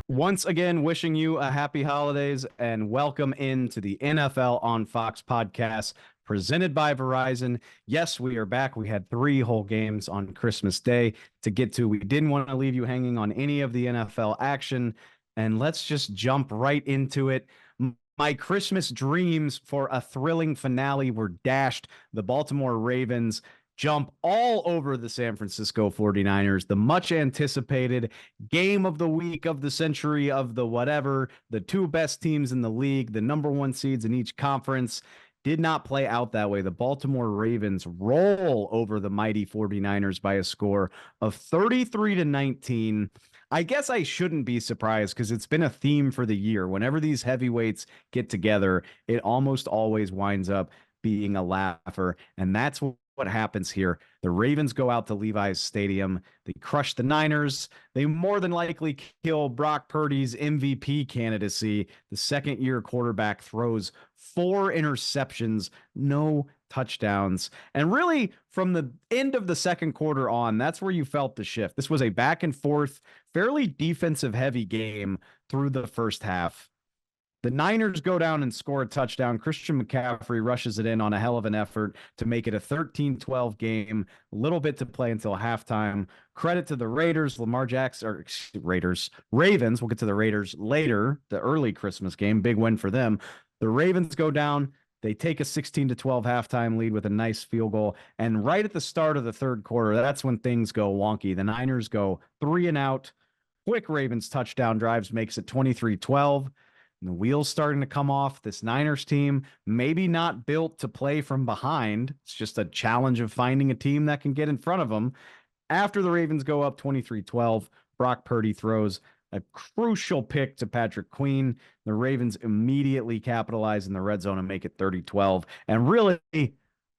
Once again, wishing you a happy holidays and welcome into the NFL on Fox podcast presented by Verizon. Yes, we are back. We had 3 whole games on Christmas Day to get to. We didn't want to leave you hanging on any of the NFL action. And let's just jump right into it. My Christmas dreams for a thrilling finale were dashed. The Baltimore Ravens jump all over the San Francisco 49ers, the much anticipated game of the week, of the century, of the whatever, the two best teams in the league, the number one seeds in each conference. Did not play out that way. The Baltimore Ravens roll over the mighty 49ers by a score of 33-19. I guess I shouldn't be surprised because it's been a theme for the year. Whenever these heavyweights get together, it almost always winds up being a laugher. And that's what happens here. The Ravens go out to Levi's Stadium. They crush the Niners. They more than likely kill Brock Purdy's MVP candidacy. The second-year quarterback throws 4 interceptions, no touchdowns. And really, from the end of the second quarter on, that's where you felt the shift. This was a back and forth, fairly defensive-heavy game through the first half. The Niners go down and score a touchdown. Christian McCaffrey rushes it in on a hell of an effort to make it a 13-12 game. A little bit to play until halftime. Credit to the Raiders, Lamar Jackson, or Ravens. We'll get to the Raiders later. The early Christmas game, big win for them. The Ravens go down. They take a 16-12 halftime lead with a nice field goal. And right at the start of the third quarter, that's when things go wonky. The Niners go 3-and-out. Quick Ravens touchdown drives makes it 23-12. And the wheels starting to come off. This Niners team, maybe not built to play from behind. It's just a challenge of finding a team that can get in front of them. After the Ravens go up 23-12, Brock Purdy throws a crucial pick to Patrick Queen. The Ravens immediately capitalize in the red zone and make it 30-12. And really,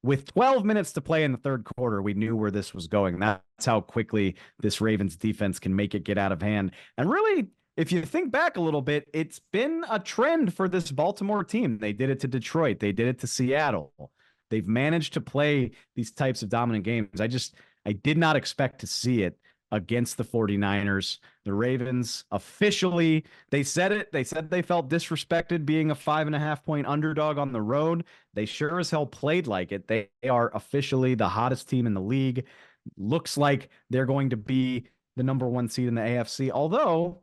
with 12 minutes to play in the third quarter, we knew where this was going. That's how quickly this Ravens defense can make it get out of hand. And really, if you think back a little bit, it's been a trend for this Baltimore team. They did it to Detroit. They did it to Seattle. They've managed to play these types of dominant games. I did not expect to see it against the 49ers. The Ravens officially, they said it. They said they felt disrespected being a 5.5-point underdog on the road. They sure as hell played like it. They are officially the hottest team in the league. Looks like they're going to be the number one seed in the AFC, although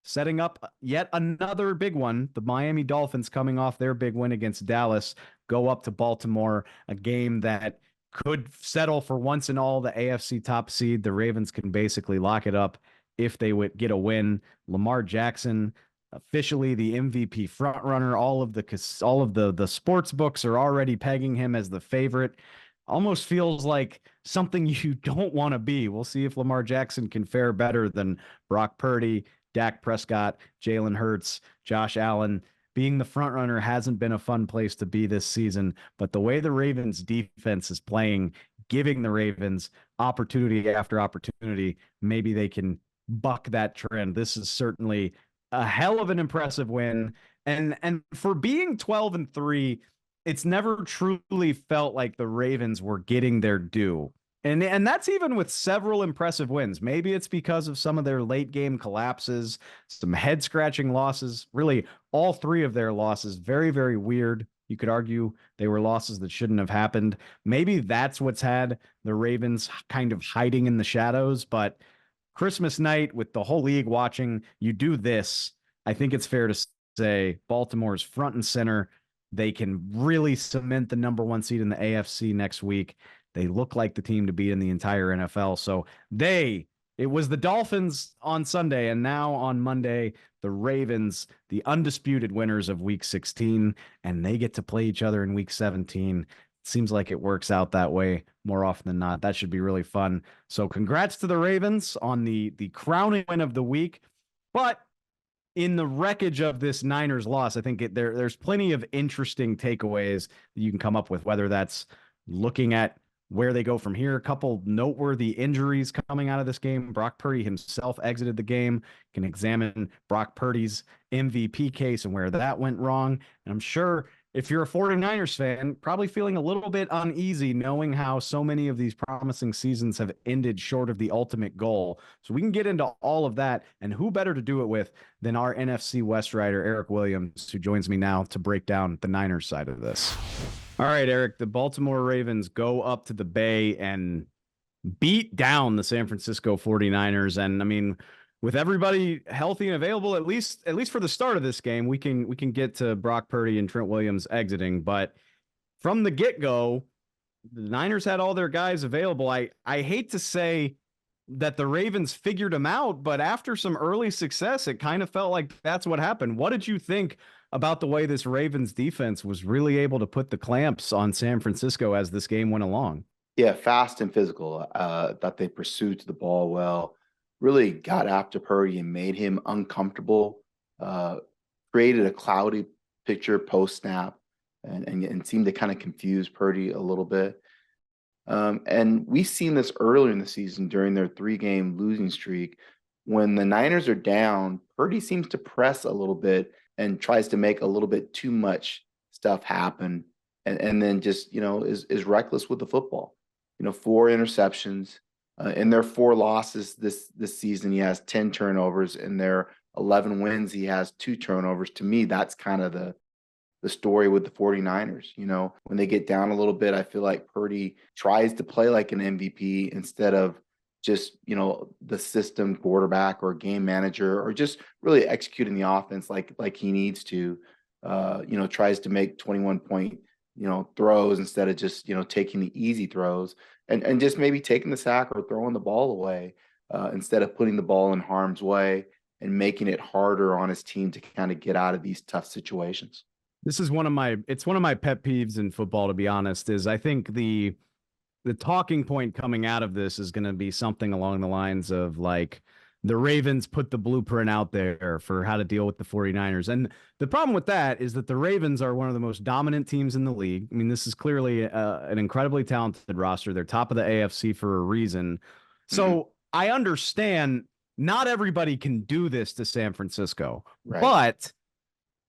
setting up yet another big one. The Miami Dolphins, coming off their big win against Dallas, go up to Baltimore, a game that could settle for once and all the AFC top seed. The Ravens can basically lock it up if they would get a win. Lamar Jackson, officially the MVP frontrunner. All of the sports books are already pegging him as the favorite. Almost feels like something you don't want to be. We'll see if Lamar Jackson can fare better than Brock Purdy, Dak Prescott, Jalen Hurts, Josh Allen. Being the front runner hasn't been a fun place to be this season, but the way the Ravens defense is playing, giving the Ravens opportunity after opportunity, maybe they can buck that trend. This is certainly a hell of an impressive win. And for being 12-3, it's never truly felt like the Ravens were getting their due. And that's even with several impressive wins. Maybe it's because of some of their late game collapses, some head scratching losses. Really, all 3 of their losses, very, very weird. You could argue they were losses that shouldn't have happened. Maybe that's what's had the Ravens kind of hiding in the shadows. But Christmas night, with the whole league watching, you do this. I think it's fair to say Baltimore's front and center. They can really cement the number one seed in the AFC next week. They look like the team to beat in the entire NFL. So it was the Dolphins on Sunday, and now on Monday, the Ravens, the undisputed winners of week 16, and they get to play each other in week 17. It seems like it works out that way more often than not. That should be really fun. So congrats to the Ravens on the crowning win of the week. But in the wreckage of this Niners loss, I think there's plenty of interesting takeaways that you can come up with, whether that's looking at where they go from here. A couple noteworthy injuries coming out of this game. Brock Purdy himself exited the game. Can examine Brock Purdy's MVP case and where that went wrong. And I'm sure if you're a 49ers fan, probably feeling a little bit uneasy knowing how so many of these promising seasons have ended short of the ultimate goal. So we can get into all of that. And who better to do it with than our NFC West writer, Eric Williams, who joins me now to break down the Niners side of this. All right, Eric, the Baltimore Ravens go up to the Bay and beat down the San Francisco 49ers. And I mean, with everybody healthy and available, at least for the start of this game, we can get to Brock Purdy and Trent Williams exiting. But from the get-go, the Niners had all their guys available. I hate to say that the Ravens figured them out, but after some early success, it kind of felt like that's what happened. What did you think about the way this Ravens defense was really able to put the clamps on San Francisco as this game went along? Yeah, fast and physical. That they pursued the ball well, really got after Purdy and made him uncomfortable. Created a cloudy picture post snap, and seemed to kind of confuse Purdy a little bit. And we've seen this earlier in the season during their 3-game losing streak. When the Niners are down, Purdy seems to press a little bit and tries to make a little bit too much stuff happen, and then just is reckless with the football. 4 interceptions in their 4 losses this season. He has 10 turnovers. In their 11 wins, he has 2 turnovers. To me, that's kind of the story with the 49ers. When they get down a little bit, I feel like Purdy tries to play like an MVP instead of just, the system quarterback or game manager, or just really executing the offense like he needs to. Tries to make 21-point, throws instead of just, taking the easy throws, and just maybe taking the sack or throwing the ball away, instead of putting the ball in harm's way and making it harder on his team to kind of get out of these tough situations. This is one of my pet peeves in football, to be honest, is I think the talking point coming out of this is going to be something along the lines of like, the Ravens put the blueprint out there for how to deal with the 49ers. And the problem with that is that the Ravens are one of the most dominant teams in the league. I mean, this is clearly an incredibly talented roster. They're top of the AFC for a reason. So I understand not everybody can do this to San Francisco, Right. But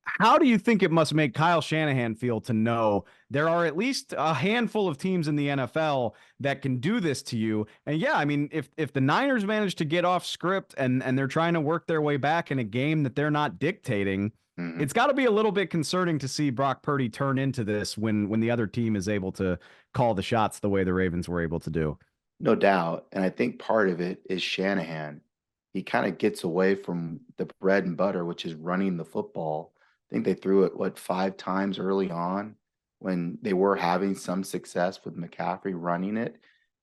how do you think it must make Kyle Shanahan feel to know there are at least a handful of teams in the NFL that can do this to you? And yeah, I mean, if the Niners manage to get off script and they're trying to work their way back in a game that they're not dictating, it's got to be a little bit concerning to see Brock Purdy turn into this when the other team is able to call the shots the way the Ravens were able to do. No doubt. And I think part of it is Shanahan. He kind of gets away from the bread and butter, which is running the football. I think they threw it, 5 times early on when they were having some success with McCaffrey running it.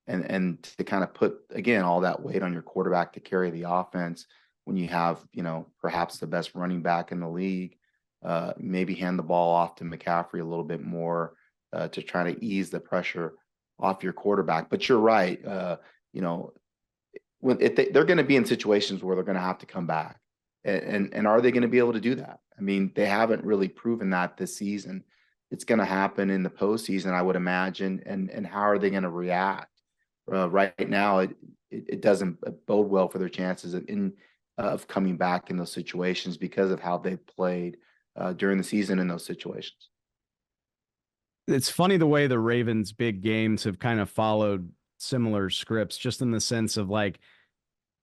And to kind of put, again, all that weight on your quarterback to carry the offense when you have, perhaps the best running back in the league, maybe hand the ball off to McCaffrey a little bit more, to try to ease the pressure off your quarterback. But you're right. They're going to be in situations where they're going to have to come back. And are they going to be able to do that? I mean, they haven't really proven that this season. It's going to happen in the postseason, I would imagine. And how are they going to react? Right now, it doesn't bode well for their chances of coming back in those situations because of how they played during the season in those situations. It's funny the way the Ravens' big games have kind of followed similar scripts, just in the sense of like,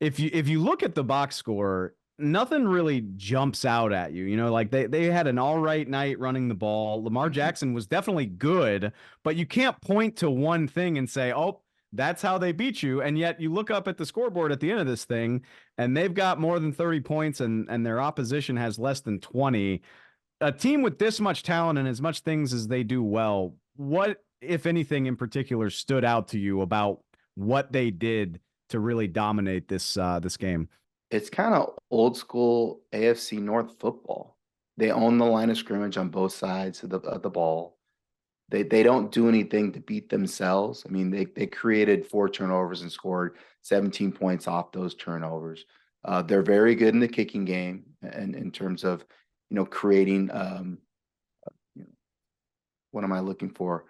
if you look at the box score, nothing really jumps out at you. Like they had an all right night running the ball. Lamar Jackson was definitely good, but you can't point to one thing and say, oh, that's how they beat you. And yet you look up at the scoreboard at the end of this thing and they've got more than 30 points and their opposition has less than 20. A team with this much talent and as much things as they do well, what, if anything in particular, stood out to you about what they did to really dominate this game? It's kind of old school AFC North football. They own the line of scrimmage on both sides of the ball. They don't do anything to beat themselves. I mean, they created 4 turnovers and scored 17 points off those turnovers. They're very good in the kicking game and in terms of, creating, what am I looking for?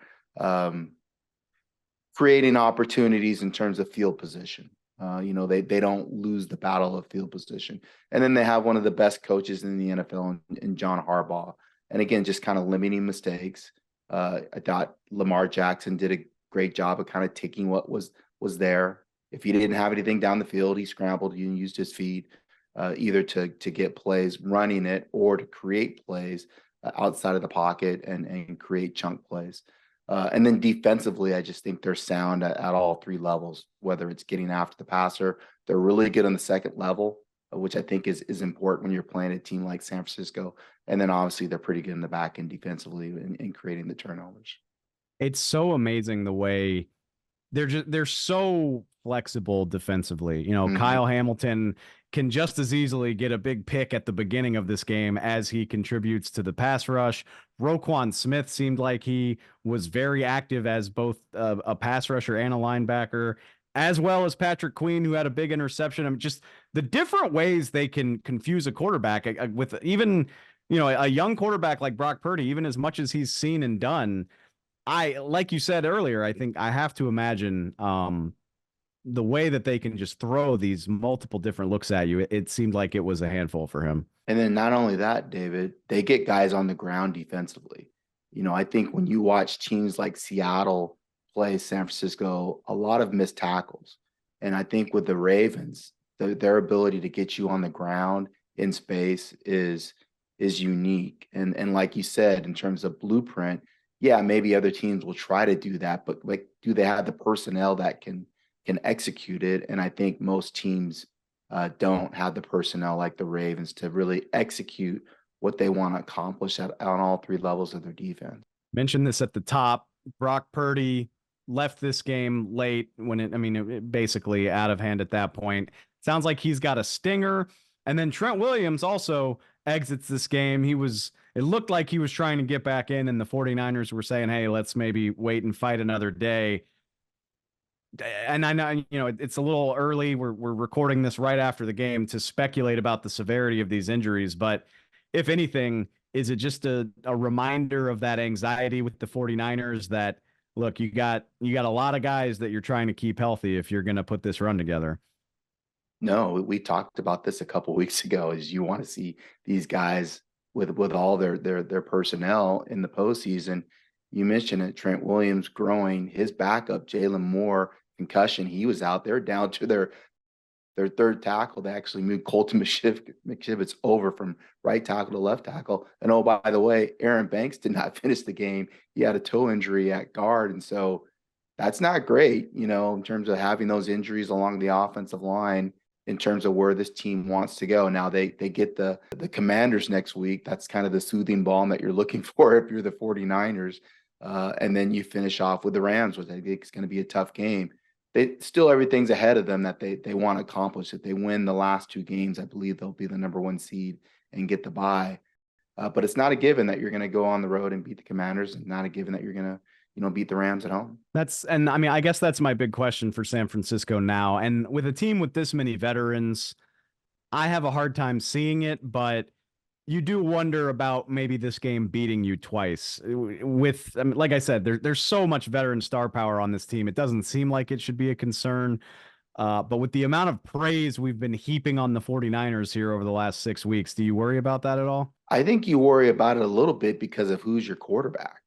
Creating opportunities in terms of field position. They don't lose the battle of field position. And then they have one of the best coaches in the NFL in John Harbaugh. And again, just kind of limiting mistakes. I thought Lamar Jackson did a great job of kind of taking what was there. If he didn't have anything down the field, he scrambled and used his feet, either to get plays running it or to create plays outside of the pocket and create chunk plays. And then defensively, I just think they're sound at all three levels, whether it's getting after the passer. They're really good on the second level, which I think is important when you're playing a team like San Francisco. And then obviously they're pretty good in the back end defensively in creating the turnovers. It's so amazing the way they're so flexible defensively. You know, Kyle Hamilton can just as easily get a big pick at the beginning of this game as he contributes to the pass rush. Roquan Smith seemed like he was very active as both a pass rusher and a linebacker, as well as Patrick Queen, who had a big interception. I mean, just the different ways they can confuse a quarterback with even, a young quarterback like Brock Purdy, even as much as he's seen and done. Like you said earlier, I think I have to imagine the way that they can just throw these multiple different looks at you. It seemed like it was a handful for him. And then not only that, David, they get guys on the ground defensively. I think when you watch teams like Seattle play San Francisco, a lot of missed tackles. And I think with the Ravens, their ability to get you on the ground in space is unique. And like you said, in terms of blueprint, yeah, maybe other teams will try to do that, but like, do they have the personnel that can execute it? And I think most teams don't have the personnel like the Ravens to really execute what they want to accomplish on all three levels of their defense. Mentioned this at the top. Brock Purdy left this game late when it basically out of hand at that point. Sounds like he's got a stinger. And then Trent Williams also exits this game. It looked like he was trying to get back in, and the 49ers were saying, hey, let's maybe wait and fight another day. And I know, it's a little early. We're recording this right after the game to speculate about the severity of these injuries. But if anything, is it just a reminder of that anxiety with the 49ers that, look, you got a lot of guys that you're trying to keep healthy if you're going to put this run together? No, we talked about this a couple of weeks ago. Is you want to see these guys with all their personnel in the postseason. You mentioned it, Trent Williams growing, his backup, Jalen Moore, concussion. He was out there down to their third tackle. They actually moved Colton McShivitz over from right tackle to left tackle. And oh, by the way, Aaron Banks did not finish the game. He had a toe injury at guard. And so that's not great, in terms of having those injuries along the offensive line, in terms of where this team wants to go. Now they get the Commanders next week. That's kind of the soothing balm that you're looking for if you're the 49ers. And then you finish off with the Rams, which I think is going to be a tough game. Everything's ahead of them that they want to accomplish. If they win the last two games, I believe they'll be the number one seed and get the bye. But it's not a given that you're going to go on the road and beat the Commanders, and not a given that you're going to beat the Rams at home. I guess that's my big question for San Francisco now. And with a team with this many veterans, I have a hard time seeing it, but you do wonder about maybe this game beating you twice. Like I said, there's so much veteran star power on this team. It doesn't seem like it should be a concern. But with the amount of praise we've been heaping on the 49ers here over the last 6 weeks, do you worry about that at all? I think you worry about it a little bit because of who's your quarterback.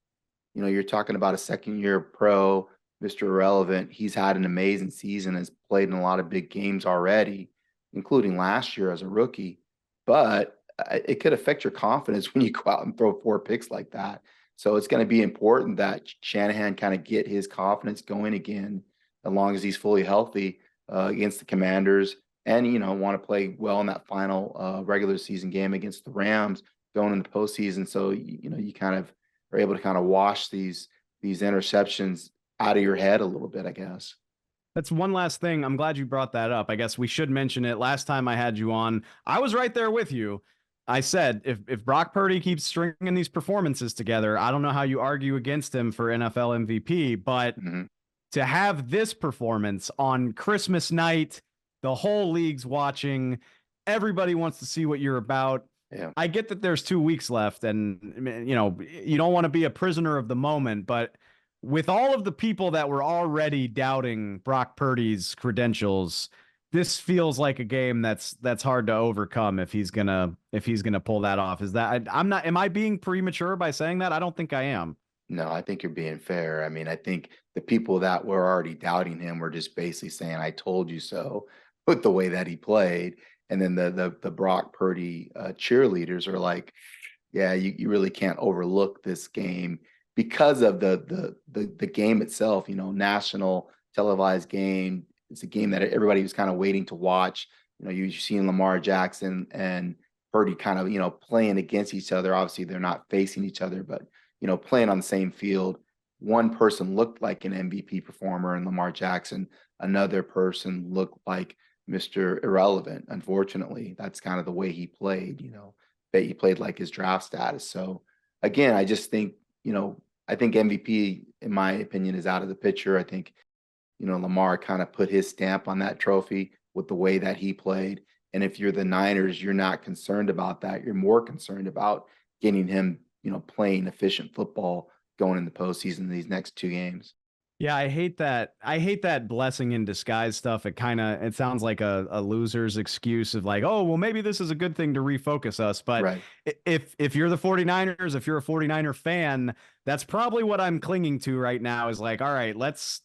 You're talking about a second-year pro, Mr. Irrelevant. He's had an amazing season, has played in a lot of big games already, including last year as a rookie. But it could affect your confidence when you go out and throw 4 picks like that. So it's going to be important that Shanahan kind of get his confidence going again, as long as he's fully healthy against the Commanders, and want to play well in that final regular season game against the Rams going into the postseason. So you kind of are able to kind of wash these interceptions out of your head a little bit, I guess. That's one last thing. I'm glad you brought that up. I guess we should mention it. Last time I had you on, I was right there with you. I said, if Brock Purdy keeps stringing these performances together, I don't know how you argue against him for NFL MVP, but to have this performance on Christmas night, the whole league's watching, everybody wants to see what you're about. Yeah. I get that there's 2 weeks left, and you don't want to be a prisoner of the moment, but with all of the people that were already doubting Brock Purdy's credentials, this feels like a game that's hard to overcome if he's gonna pull that off. Is that I'm not? Am I being premature by saying that? I don't think I am. No, I think you're being fair. I mean, I think the people that were already doubting him were just basically saying, "I told you so," with the way that he played. And then the Brock Purdy cheerleaders are like, "Yeah, you really can't overlook this game because of the game itself. You know, national televised game. It's a game that everybody was kind of waiting to watch. You know, you've seen Lamar Jackson and Purdy kind of playing against each other. Obviously, they're not facing each other, but playing on the same field. One person looked like an MVP performer in Lamar Jackson. Another person looked like Mr. Irrelevant. Unfortunately, that's kind of the way he played, that he played like his draft status. So again, I just think, I think MVP, in my opinion, is out of the picture. I think, Lamar kind of put his stamp on that trophy with the way that he played. And if you're the Niners, you're not concerned about that. You're more concerned about getting him playing efficient football going in the postseason these next two games. Yeah, I hate that. I hate that blessing in disguise stuff. It sounds like a loser's excuse of like, oh, well, maybe this is a good thing to refocus us. But right. if you're the 49ers, if you're a 49er fan, that's probably what I'm clinging to right now is like, all right, let's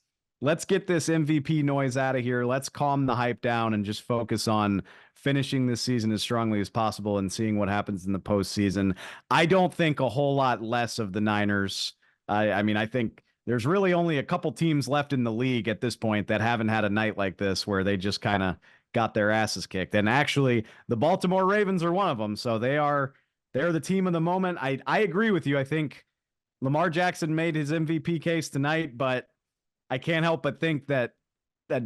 get this MVP noise out of here. Let's calm the hype down and just focus on finishing this season as strongly as possible and seeing what happens in the postseason. I don't think a whole lot less of the Niners. I mean, I think there's really only a couple teams left in the league at this point that haven't had a night like this where they just kind of got their asses kicked. And actually, the Baltimore Ravens are one of them. So they're the team of the moment. I agree with you. I think Lamar Jackson made his MVP case tonight, but I can't help but think that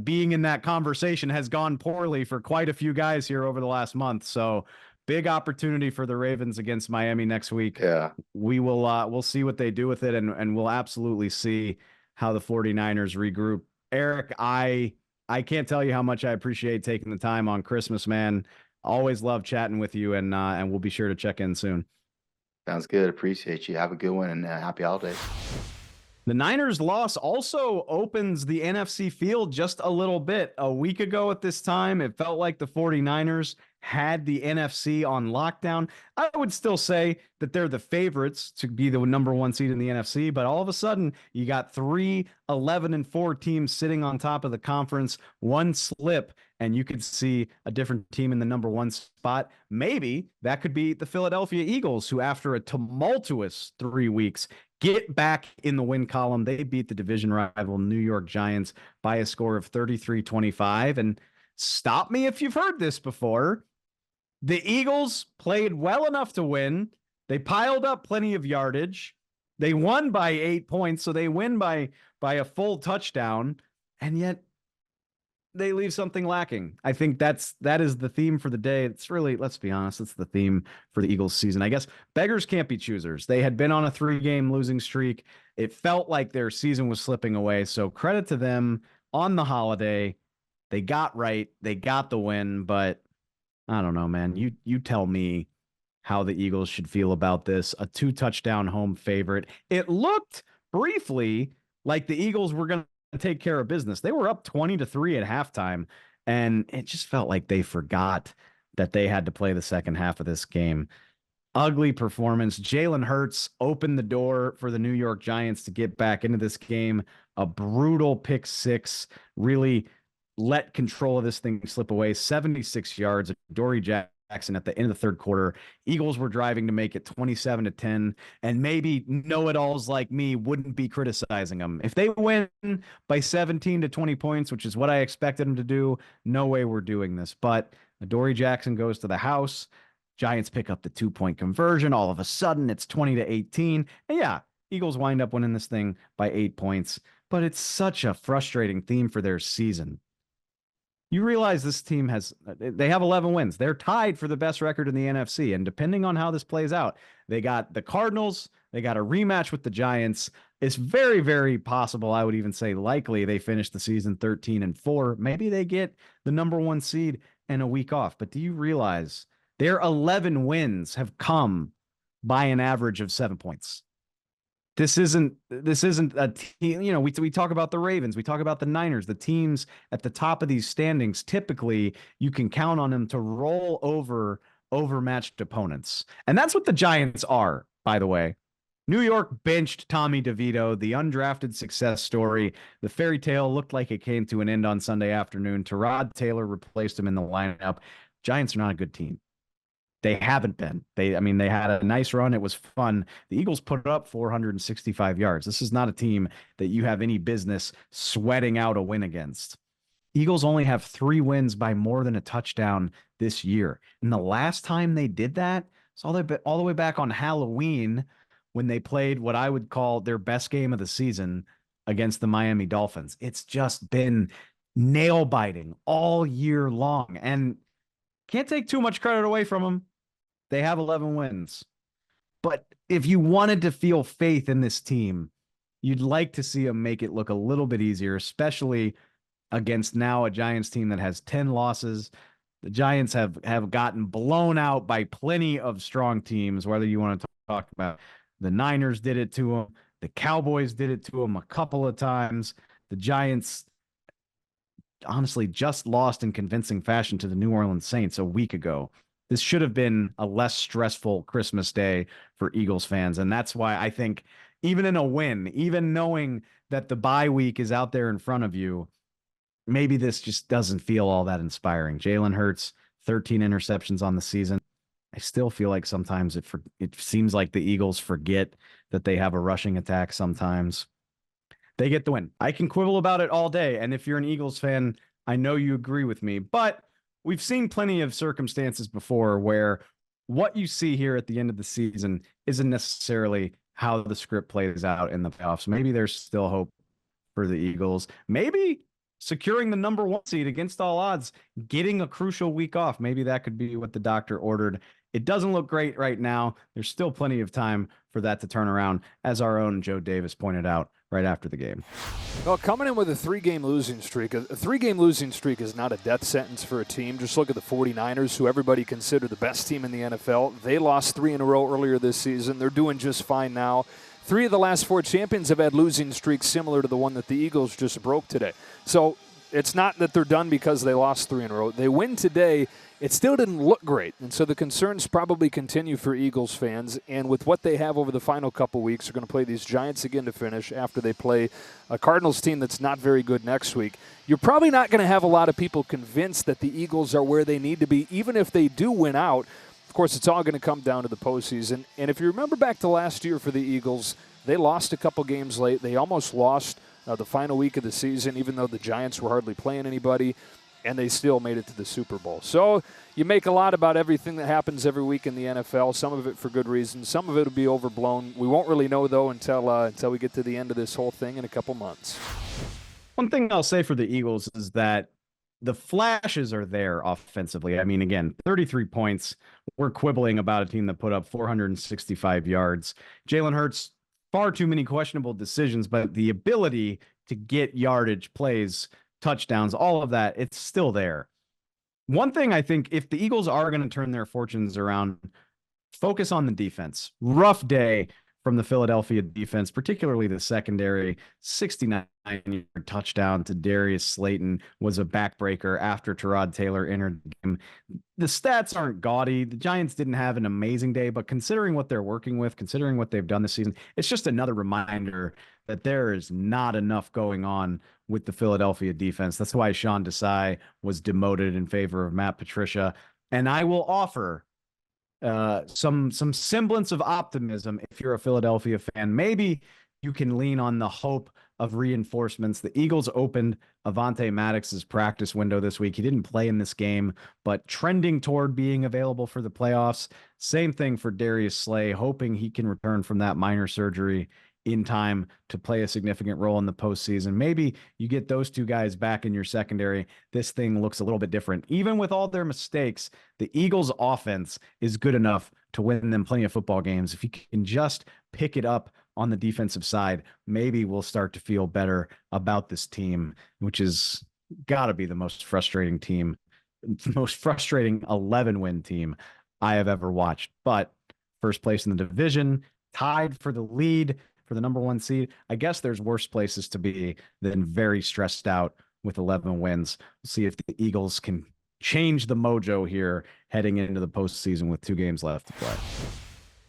being in that conversation has gone poorly for quite a few guys here over the last month. So big opportunity for the Ravens against Miami next week. Yeah. We'll see what they do with it, and we'll absolutely see how the 49ers regroup. Eric, I can't tell you how much I appreciate taking the time on Christmas, man. Always love chatting with you, and we'll be sure to check in soon. Sounds good. Appreciate you. Have a good one, and happy holidays. The Niners' loss also opens the NFC field just a little bit. A week ago at this time, it felt like the 49ers had the NFC on lockdown. I would still say that they're the favorites to be the number one seed in the NFC, but all of a sudden, you got 3 11-4 teams sitting on top of the conference, one slip, and you could see a different team in the number one spot. Maybe that could be the Philadelphia Eagles, who after a tumultuous 3 weeks get back in the win column. They beat the division rival New York Giants by a score of 33-25. And stop me if you've heard this before. The Eagles played well enough to win. They piled up plenty of yardage. They won by 8 points, so they win by a full touchdown. And yet they leave something lacking. I think that is the theme for the day. It's really, let's be honest, it's the theme for the Eagles season. I guess beggars can't be choosers. They had been on a 3-game losing streak. It felt like their season was slipping away. So credit to them on the holiday. They got right. They got the win, but I don't know, man. You tell me how the Eagles should feel about this. A 2-touchdown home favorite. It looked briefly like the Eagles were going to take care of business. They were up 20-3 at halftime, and it just felt like they forgot that they had to play the second half of this game. Ugly performance. Jalen Hurts opened the door for the New York Giants to get back into this game. A brutal pick six really let control of this thing slip away. 76 yards. Dory Jackson at the end of the third quarter. Eagles were driving to make it 27-10, and maybe know-it-alls like me wouldn't be criticizing them. If they win by 17 to 20 points, which is what I expected them to do, no way we're doing this. But Dory Jackson goes to the house. Giants pick up the 2-point conversion. All of a sudden, it's 20-18. And yeah, Eagles wind up winning this thing by 8 points. But it's such a frustrating theme for their season. You realize this team they have 11 wins. They're tied for the best record in the NFC. And depending on how this plays out, they got the Cardinals. They got a rematch with the Giants. It's very, very possible. I would even say likely they finish the season 13-4. Maybe they get the number one seed and a week off. But do you realize their 11 wins have come by an average of 7 points? This isn't a team. We talk about the Ravens, we talk about the Niners, the teams at the top of these standings. Typically, you can count on them to roll over overmatched opponents, and that's what the Giants are. By the way, New York benched Tommy DeVito, the undrafted success story. The fairy tale looked like it came to an end on Sunday afternoon. Tyrod Taylor replaced him in the lineup. Giants are not a good team. They haven't been. They had a nice run. It was fun. The Eagles put up 465 yards. This is not a team that you have any business sweating out a win against. Eagles only have 3 wins by more than a touchdown this year. And the last time they did that, it's all the way back on Halloween when they played what I would call their best game of the season against the Miami Dolphins. It's just been nail biting all year long. And can't take too much credit away from them. They have 11 wins. But if you wanted to feel faith in this team, you'd like to see them make it look a little bit easier, especially against now a Giants team that has 10 losses. The Giants have gotten blown out by plenty of strong teams, whether you want to talk about the Niners did it to them, the Cowboys did it to them a couple of times. The Giants honestly just lost in convincing fashion to the New Orleans Saints a week ago. This should have been a less stressful Christmas Day for Eagles fans. And that's why I think even in a win, even knowing that the bye week is out there in front of you, maybe this just doesn't feel all that inspiring. Jalen Hurts, 13 interceptions on the season. I still feel like sometimes it seems like the Eagles forget that they have a rushing attack sometimes. They get the win. I can quibble about it all day. And if you're an Eagles fan, I know you agree with me. But we've seen plenty of circumstances before where what you see here at the end of the season isn't necessarily how the script plays out in the playoffs. Maybe there's still hope for the Eagles. Maybe securing the number 1 seed against all odds, getting a crucial week off. Maybe that could be what the doctor ordered. It doesn't look great right now. There's still plenty of time for that to turn around, as our own Joe Davis pointed out right after the game. Well, coming in with a 3-game losing streak, a 3-game losing streak is not a death sentence for a team. Just look at the 49ers, who everybody considered the best team in the NFL. They lost 3 in a row earlier this season. They're doing just fine now. 3 of the last 4 champions have had losing streaks similar to the one that the Eagles just broke today. So it's not that they're done because they lost 3 in a row. They win today. It still didn't look great, and so the concerns probably continue for Eagles fans. And with what they have over the final couple weeks, they're going to play these Giants again to finish after they play a Cardinals team that's not very good next week. You're probably not going to have a lot of people convinced that the Eagles are where they need to be, even if they do win out. Of course, it's all going to come down to the postseason. And if you remember back to last year for the Eagles, they lost a couple games late. They almost lost the final week of the season, even though the Giants were hardly playing anybody. And they still made it to the Super Bowl. So you make a lot about everything that happens every week in the NFL, some of it for good reasons. Some of it will be overblown. We won't really know, though, until we get to the end of this whole thing in a couple months. One thing I'll say for the Eagles is that the flashes are there offensively. I mean, again, 33 points. We're quibbling about a team that put up 465 yards. Jalen Hurts, far too many questionable decisions, but the ability to get yardage plays, touchdowns, all of that, it's still there. One thing I think, if the Eagles are going to turn their fortunes around, focus on the defense. Rough day from the Philadelphia defense, particularly the secondary. 69-yard touchdown to Darius Slayton was a backbreaker after Tyrod Taylor entered the game. The stats aren't gaudy. The Giants didn't have an amazing day, but considering what they're working with, considering what they've done this season, it's just another reminder that there is not enough going on with the Philadelphia defense. That's why Sean Desai was demoted in favor of Matt Patricia. And I will offer some semblance of optimism if you're a Philadelphia fan. Maybe you can lean on the hope of reinforcements. The Eagles opened Avonte Maddox's practice window this week. He didn't play in this game, but trending toward being available for the playoffs. Same thing for Darius Slay, hoping he can return from that minor surgery in time to play a significant role in the postseason. Maybe you get those 2 guys back in your secondary. This thing looks a little bit different. Even with all their mistakes, the Eagles' offense is good enough to win them plenty of football games. If you can just pick it up on the defensive side, maybe we'll start to feel better about this team, which is got to be the most frustrating team, the most frustrating 11-win team I have ever watched. But first place in the division, tied for the lead for the number 1 seed. I guess there's worse places to be than very stressed out with 11 wins. We'll see if the Eagles can change the mojo here heading into the postseason with 2 games left to play.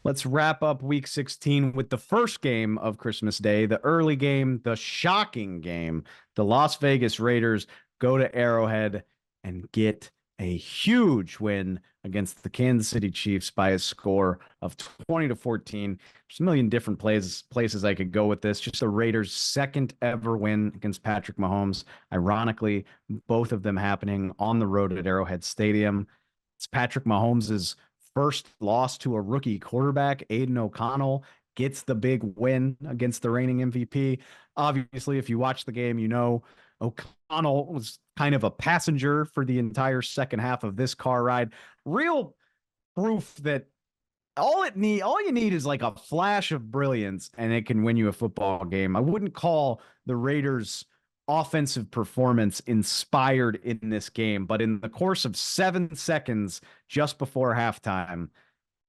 Let's wrap up week 16 with the first game of Christmas Day, the early game, the shocking game. The Las Vegas Raiders go to Arrowhead and get a huge win against the Kansas City Chiefs by a score of 20-14. There's a million different places I could go with this. Just the Raiders' second ever win against Patrick Mahomes. Ironically, both of them happening on the road at Arrowhead Stadium. It's Patrick Mahomes' first loss to a rookie quarterback. Aiden O'Connell gets the big win against the reigning MVP. Obviously, if you watch the game, you know O'Connell was kind of a passenger for the entire second half of this car ride. Real proof that all you need is like a flash of brilliance and it can win you a football game. I wouldn't call the Raiders' offensive performance inspired in this game, but in the course of 7 seconds just before halftime,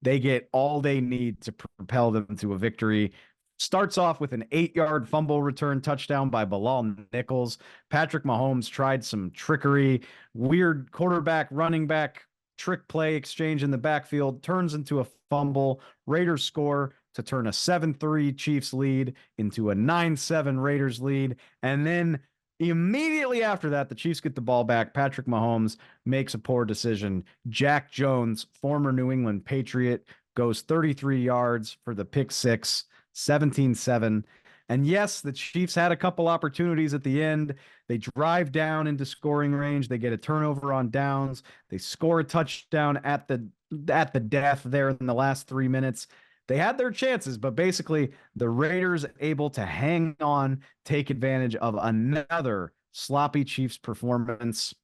they get all they need to propel them to a victory. Starts off with an 8-yard fumble return touchdown by Bilal Nichols. Patrick Mahomes tried some trickery, weird quarterback, running back trick play exchange in the backfield, turns into a fumble. Raiders score to turn a 7-3 Chiefs lead into a 9-7 Raiders lead. And then immediately after that, the Chiefs get the ball back. Patrick Mahomes makes a poor decision. Jack Jones, former New England Patriot, goes 33 yards for the pick six, 17-7. And yes, the Chiefs had a couple opportunities at the end. They drive down into scoring range. They get a turnover on downs. They score a touchdown at the death there in the last 3 minutes. They had their chances, but basically the Raiders able to hang on, take advantage of another sloppy Chiefs performance.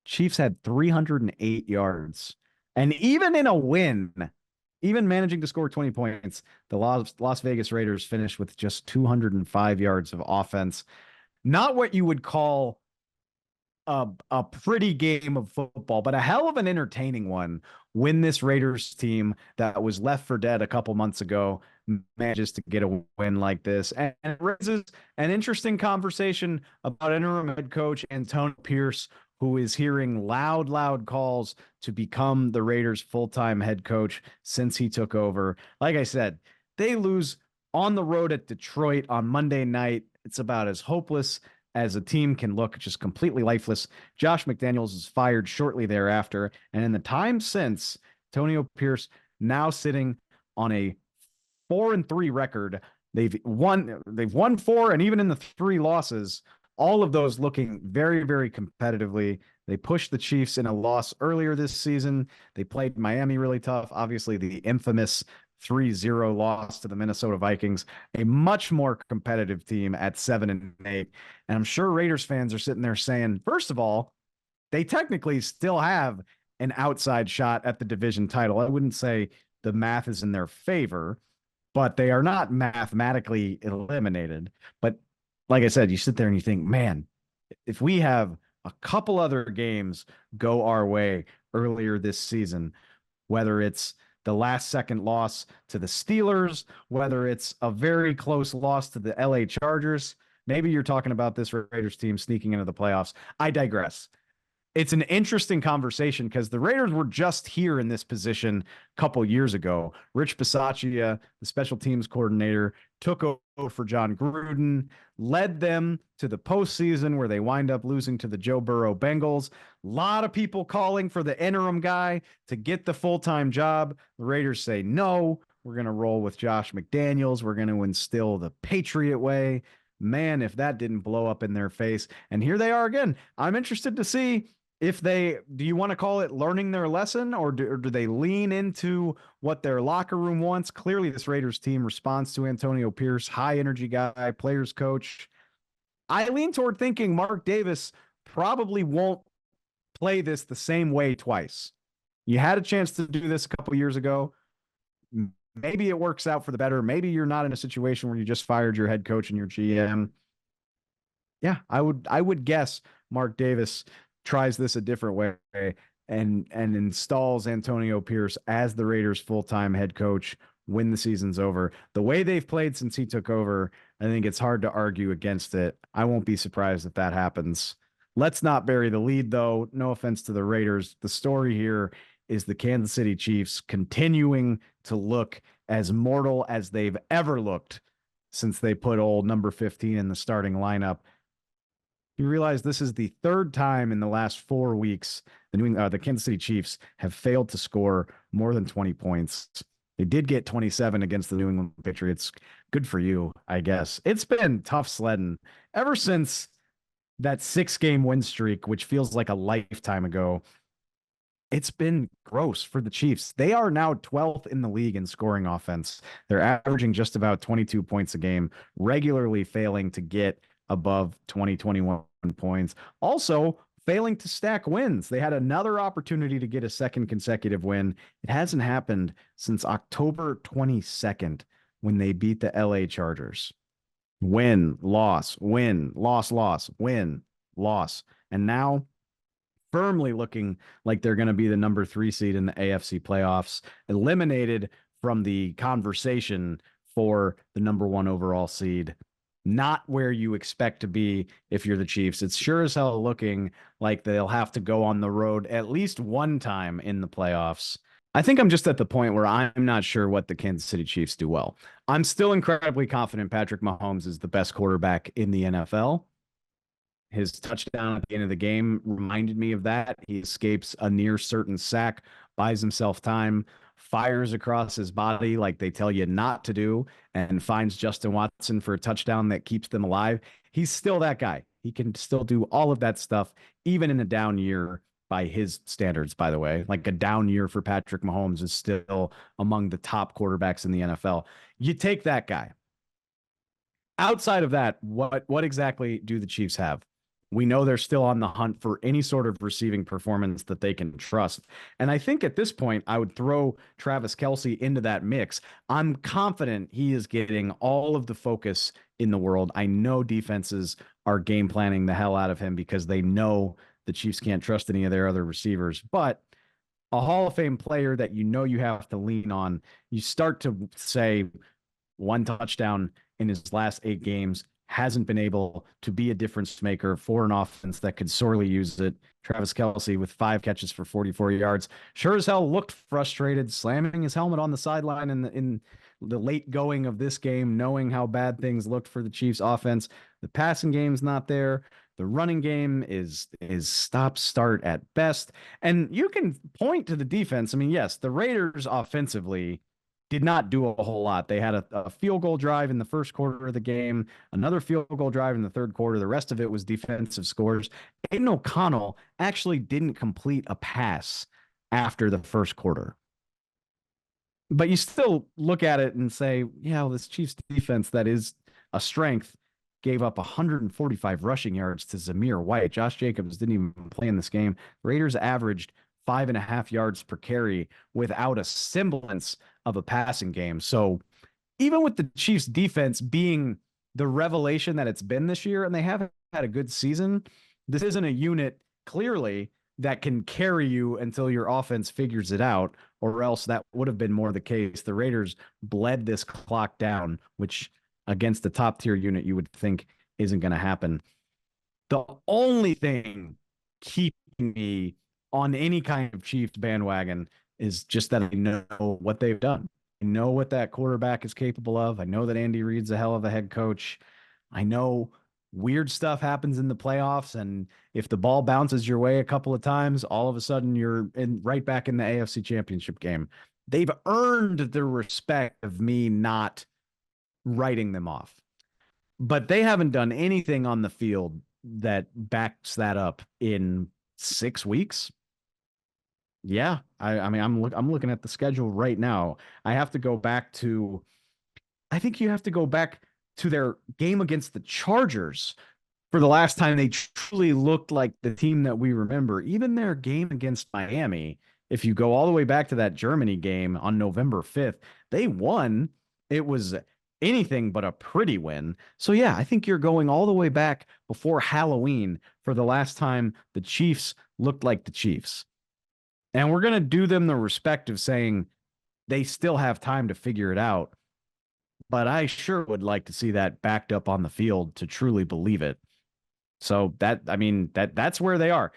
Chiefs had 308 yards. And even in a win, even managing to score 20 points, the Las Vegas Raiders finished with just 205 yards of offense. Not what you would call a pretty game of football, but a hell of an entertaining one when this Raiders team that was left for dead a couple months ago manages to get a win like this. And it raises an interesting conversation about interim head coach Antonio Pierce, who is hearing loud calls to become the Raiders' full-time head coach since he took over. Like I said, they lose on the road at Detroit on Monday night. It's about as hopeless as a team can look, just completely lifeless. Josh McDaniels is fired shortly thereafter. And in the time since, Antonio Pierce now sitting on a 4-3 record. They've won 4, and even in the 3 losses, all of those looking very, very competitively. They pushed the Chiefs in a loss earlier this season. They played Miami really tough. Obviously, the infamous 3-0 loss to the Minnesota Vikings, a much more competitive team at 7-8. And I'm sure Raiders fans are sitting there saying, first of all, they technically still have an outside shot at the division title. I wouldn't say the math is in their favor, but they are not mathematically eliminated. But like I said, you sit there and you think, man, if we have a couple other games go our way earlier this season, whether it's the last second loss to the Steelers, whether it's a very close loss to the LA Chargers, maybe you're talking about this Raiders team sneaking into the playoffs. I digress. It's an interesting conversation because the Raiders were just here in this position a couple years ago. Rich Bisaccia, the special teams coordinator, took over for John Gruden, led them to the postseason where they wind up losing to the Joe Burrow Bengals. A lot of people calling for the interim guy to get the full-time job. The Raiders say, no, we're going to roll with Josh McDaniels. We're going to instill the Patriot way. Man, if that didn't blow up in their face. And here they are again. I'm interested to see if do you want to call it learning their lesson, or do they lean into what their locker room wants? Clearly, this Raiders team responds to Antonio Pierce, high energy guy, players coach. I lean toward thinking Mark Davis probably won't play this the same way twice. You had a chance to do this a couple years ago. Maybe it works out for the better. Maybe you're not in a situation where you just fired your head coach and your GM. Yeah, I would guess Mark Davis tries this a different way and installs Antonio Pierce as the Raiders' full-time head coach when the season's over. The way they've played since he took over, I think it's hard to argue against it. I won't be surprised if that happens. Let's not bury the lead, though. No offense to the Raiders. The story here is the Kansas City Chiefs continuing to look as mortal as they've ever looked since they put old number 15 in the starting lineup. You realize this is the third time in the last 4 weeks the Kansas City Chiefs have failed to score more than 20 points. They did get 27 against the New England Patriots. Good for you, I guess. It's been tough sledding ever since that 6-game win streak, which feels like a lifetime ago. It's been gross for the Chiefs. They are now 12th in the league in scoring offense. They're averaging just about 22 points a game, regularly failing to get above 21 points. Also, failing to stack wins. They had another opportunity to get a second consecutive win. It hasn't happened since October 22nd when they beat the LA Chargers. Win, loss, win, loss, loss, win, loss. And now firmly looking like they're going to be the number 3 seed in the AFC playoffs, eliminated from the conversation for the number 1 overall seed. Not where you expect to be if you're the Chiefs. It's sure as hell looking like they'll have to go on the road at least one time in the playoffs. I think I'm just at the point where I'm not sure what the Kansas City Chiefs do well. I'm still incredibly confident Patrick Mahomes is the best quarterback in the NFL. His touchdown at the end of the game reminded me of that. He escapes a near certain sack, buys himself time, fires across his body like they tell you not to do, and finds Justin Watson for a touchdown that keeps them alive. He's still that guy. He can still do all of that stuff, even in a down year by his standards, by the way. Like a down year for Patrick Mahomes is still among the top quarterbacks in the NFL. You take that guy. Outside of that, what exactly do the Chiefs have? We know they're still on the hunt for any sort of receiving performance that they can trust. And I think at this point, I would throw Travis Kelce into that mix. I'm confident he is getting all of the focus in the world. I know defenses are game planning the hell out of him because they know the Chiefs can't trust any of their other receivers. But a Hall of Fame player that you have to lean on, you start to say 1 touchdown in his last 8 games, hasn't been able to be a difference maker for an offense that could sorely use it. Travis Kelce with 5 catches for 44 yards. Sure as hell looked frustrated, slamming his helmet on the sideline in the late going of this game, knowing how bad things looked for the Chiefs offense. The passing game's not there. The running game is stop-start at best. And you can point to the defense. I mean, yes, the Raiders offensively did not do a whole lot. They had a field goal drive in the first quarter of the game, another field goal drive in the third quarter. The rest of it was defensive scores. Aiden O'Connell actually didn't complete a pass after the first quarter. But you still look at it and say, yeah, well, this Chiefs defense that is a strength gave up 145 rushing yards to Zamir White. Josh Jacobs didn't even play in this game. Raiders averaged 5.5 yards per carry without a semblance of a passing game. So even with the Chiefs defense being the revelation that it's been this year, and they haven't had a good season, this isn't a unit clearly that can carry you until your offense figures it out, or else that would have been more the case. The Raiders bled this clock down, which against the top tier unit you would think isn't going to happen. The only thing keeping me on any kind of Chiefs bandwagon is just that I know what they've done. I know what that quarterback is capable of. I know that Andy Reid's a hell of a head coach. I know weird stuff happens in the playoffs, and if the ball bounces your way a couple of times, all of a sudden you're right back in the AFC Championship game. They've earned the respect of me not writing them off. But they haven't done anything on the field that backs that up in 6 weeks. Yeah, I mean, I'm looking at the schedule right now. I think you have to go back to their game against the Chargers for the last time they truly looked like the team that we remember. Even their game against Miami, if you go all the way back to that Germany game on November 5th, they won. It was anything but a pretty win. So yeah, I think you're going all the way back before Halloween for the last time the Chiefs looked like the Chiefs. And we're going to do them the respect of saying they still have time to figure it out. But I sure would like to see that backed up on the field to truly believe it. So that's where they are.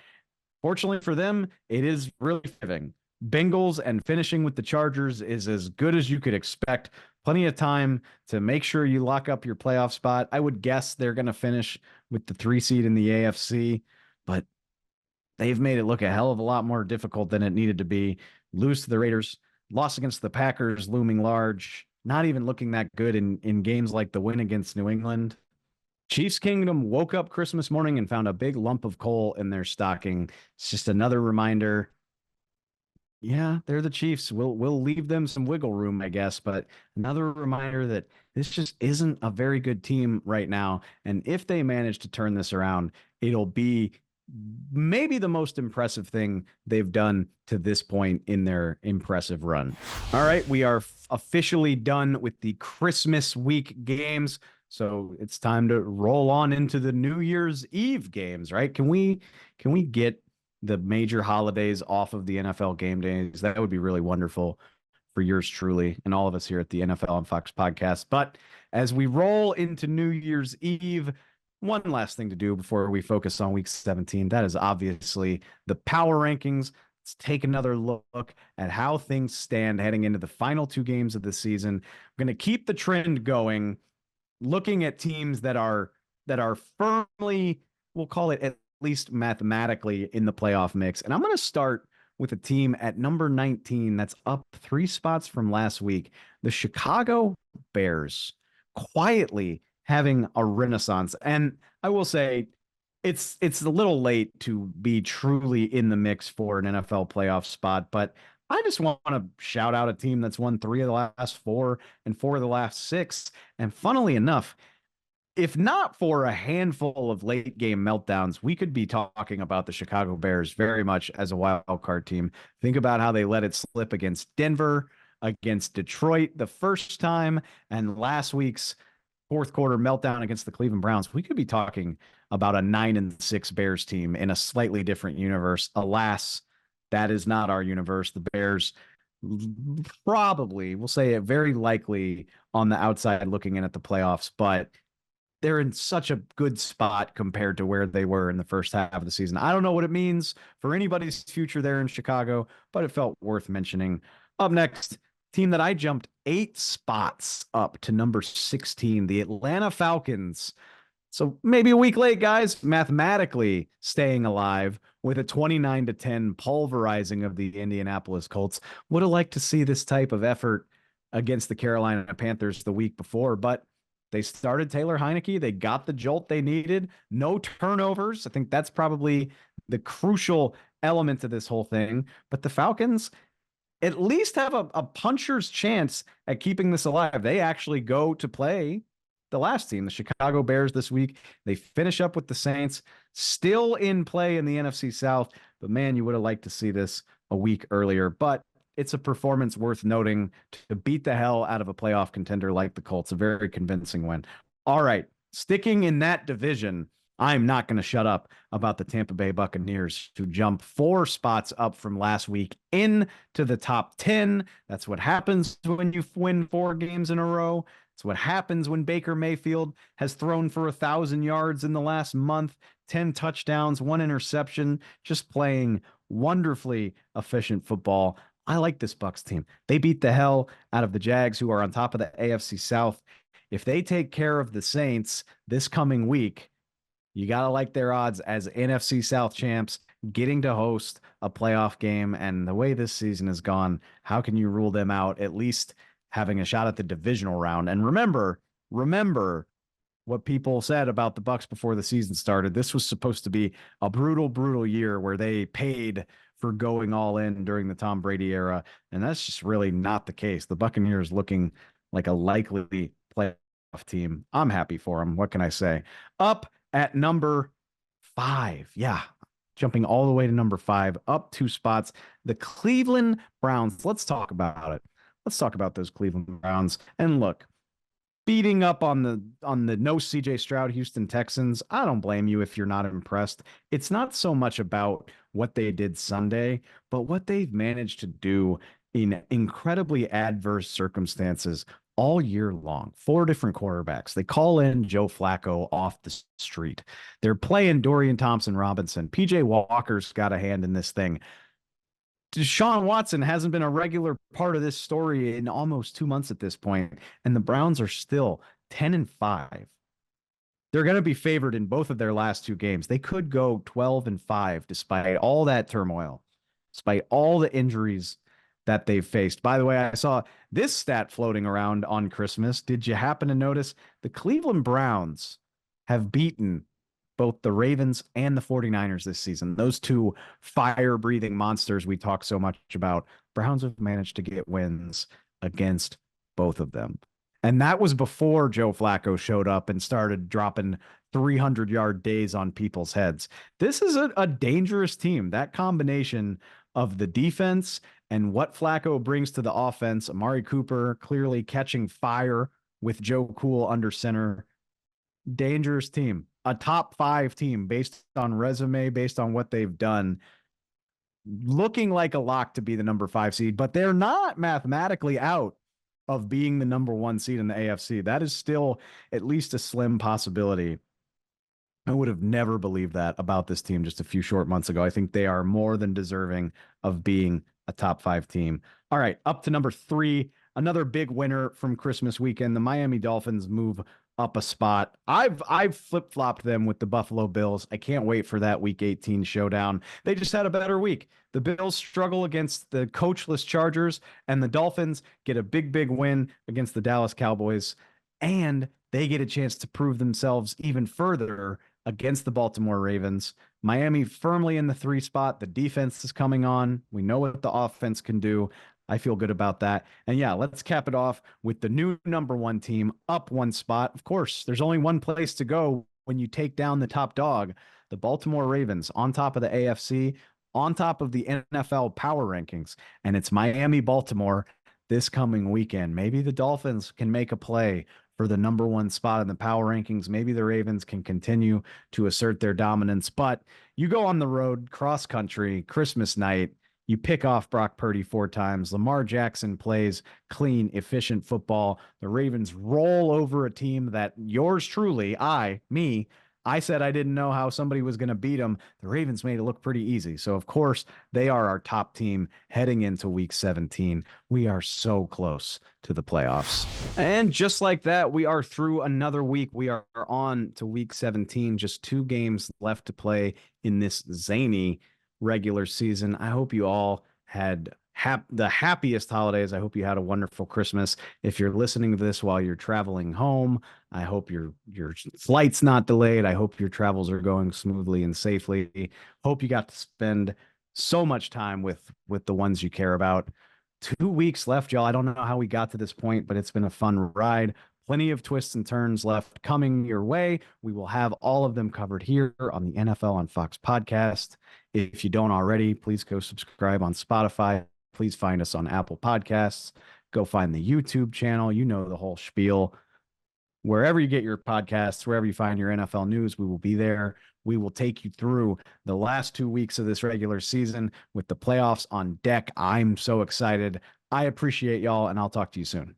Fortunately for them, it is really fitting. Bengals and finishing with the Chargers is as good as you could expect. Plenty of time to make sure you lock up your playoff spot. I would guess they're going to finish with the 3 seed in the AFC, but they've made it look a hell of a lot more difficult than it needed to be. Lose to the Raiders, loss against the Packers looming large, not even looking that good in games like the win against New England. Chiefs Kingdom woke up Christmas morning and found a big lump of coal in their stocking. It's just another reminder. Yeah, they're the Chiefs. We'll leave them some wiggle room, I guess, but another reminder that this just isn't a very good team right now. And if they manage to turn this around, it'll be maybe the most impressive thing they've done to this point in their impressive run. All right, we are officially done with the Christmas week games. So it's time to roll on into the New Year's Eve games, right? Can we get the major holidays off of the NFL game days? That would be really wonderful for yours truly and all of us here at the NFL on Fox podcast. But as we roll into New Year's Eve, one last thing to do before we focus on week 17. That is obviously the power rankings. Let's take another look at how things stand heading into the final 2 games of the season. I'm going to keep the trend going, looking at teams that are firmly, we'll call it at least mathematically, in the playoff mix. And I'm going to start with a team at number 19 that's up 3 spots from last week. The Chicago Bears, quietly having a renaissance. And I will say it's a little late to be truly in the mix for an NFL playoff spot, but I just want to shout out a team that's won 3 of the last 4 and 4 of the last 6. And funnily enough, if not for a handful of late game meltdowns, we could be talking about the Chicago Bears very much as a wild card team. Think about how they let it slip against Denver, against Detroit the first time, and last week's fourth quarter meltdown against the Cleveland Browns. We could be talking about a 9-6 Bears team in a slightly different universe. Alas, that is not our universe. The Bears probably, we'll say it very likely on the outside looking in at the playoffs, but they're in such a good spot compared to where they were in the first half of the season. I don't know what it means for anybody's future there in Chicago, but it felt worth mentioning. Up next, team that I jumped 8 spots up to number 16, the Atlanta Falcons. So maybe a week late, guys, mathematically staying alive with a 29-10 pulverizing of the Indianapolis Colts. Would have liked to see this type of effort against the Carolina Panthers the week before, but they started Taylor Heineke. They got the jolt they needed. No turnovers. I think that's probably the crucial element to this whole thing. But the Falcons at least have a puncher's chance at keeping this alive. They actually go to play the last team, the Chicago Bears, this week. They finish up with the Saints, still in play in the NFC South. But man, you would have liked to see this a week earlier. But it's a performance worth noting to beat the hell out of a playoff contender like the Colts. A very convincing win. All right, sticking in that division, I'm not going to shut up about the Tampa Bay Buccaneers, to jump 4 spots up from last week into the top 10. That's what happens when you win 4 games in a row. It's what happens when Baker Mayfield has thrown for 1,000 yards in the last month, 10 touchdowns, 1 interception, just playing wonderfully efficient football. I like this Bucs team. They beat the hell out of the Jags, who are on top of the AFC South. If they take care of the Saints this coming week, you got to like their odds as NFC South champs, getting to host a playoff game. And the way this season has gone, how can you rule them out, at least having a shot at the divisional round? And remember what people said about the Bucs before the season started. This was supposed to be a brutal year where they paid for going all in during the Tom Brady era. And that's just really not the case. The Buccaneers looking like a likely playoff team. I'm happy for them. What can I say? Up at number 5. Yeah. Jumping all the way to number 5, up 2 spots. The Cleveland Browns. Let's talk about it. Let's talk about those Cleveland Browns. And look, beating up on the no CJ Stroud Houston Texans, I don't blame you if you're not impressed. It's not so much about what they did Sunday, but what they've managed to do in incredibly adverse circumstances all year long. 4 different quarterbacks. They call in Joe Flacco off the street. They're playing Dorian Thompson-Robinson. PJ Walker's got a hand in this thing. Deshaun Watson hasn't been a regular part of this story in almost 2 months at this point, and the Browns are still 10-5. They're going to be favored in both of their last 2 games. They could go 12-5 despite all that turmoil, despite all the injuries that they've faced. By the way, I saw this stat floating around on Christmas. Did you happen to notice the Cleveland Browns have beaten both the Ravens and the 49ers this season? Those 2 fire-breathing monsters we talk so much about. Browns have managed to get wins against both of them. And that was before Joe Flacco showed up and started dropping 300-yard days on people's heads. This is a dangerous team. That combination of the defense and what Flacco brings to the offense, Amari Cooper clearly catching fire with Joe Cool under center. Dangerous team. A top 5 team based on resume, based on what they've done. Looking like a lock to be the number 5 seed, but they're not mathematically out of being the number 1 seed in the AFC. That is still at least a slim possibility. I would have never believed that about this team just a few short months ago. I think they are more than deserving of being a top 5 team. All right, up to number 3, another big winner from Christmas weekend. The Miami Dolphins move up a spot. I've flip-flopped them with the Buffalo Bills. I can't wait for that week 18 showdown. They just had a better week. The Bills struggle against the coachless Chargers, and the Dolphins get a big win against the Dallas Cowboys, and they get a chance to prove themselves even further against the Baltimore Ravens. Miami firmly in the 3 spot. The defense is coming on. We know what the offense can do. I feel good about that. And yeah, let's cap it off with the new number 1 team up 1 spot. Of course, there's only one place to go when you take down the top dog, the Baltimore Ravens, on top of the AFC, on top of the NFL power rankings. And it's Miami-Baltimore this coming weekend. Maybe the Dolphins can make a play for the number 1 spot in the power rankings. Maybe the Ravens can continue to assert their dominance. But you go on the road, cross country, Christmas night, you pick off Brock Purdy 4 times. Lamar Jackson plays clean, efficient football. The Ravens roll over a team that yours truly, I said I didn't know how somebody was going to beat them. The Ravens made it look pretty easy. So, of course, they are our top team heading into week 17. We are so close to the playoffs. And just like that, we are through another week. We are on to week 17. Just 2 games left to play in this zany regular season. I hope you all had the happiest holidays. I hope you had a wonderful Christmas. If you're listening to this while you're traveling home, I hope your flight's not delayed. I hope your travels are going smoothly and safely. Hope you got to spend so much time with the ones you care about. 2 weeks left, y'all. I don't know how we got to this point, but it's been a fun ride. Plenty of twists and turns left coming your way. We will have all of them covered here on the NFL on Fox podcast. If you don't already, please go subscribe on Spotify. Please find us on Apple Podcasts. Go find the YouTube channel. You know the whole spiel. Wherever you get your podcasts, wherever you find your NFL news, we will be there. We will take you through the last 2 weeks of this regular season with the playoffs on deck. I'm so excited. I appreciate y'all, and I'll talk to you soon.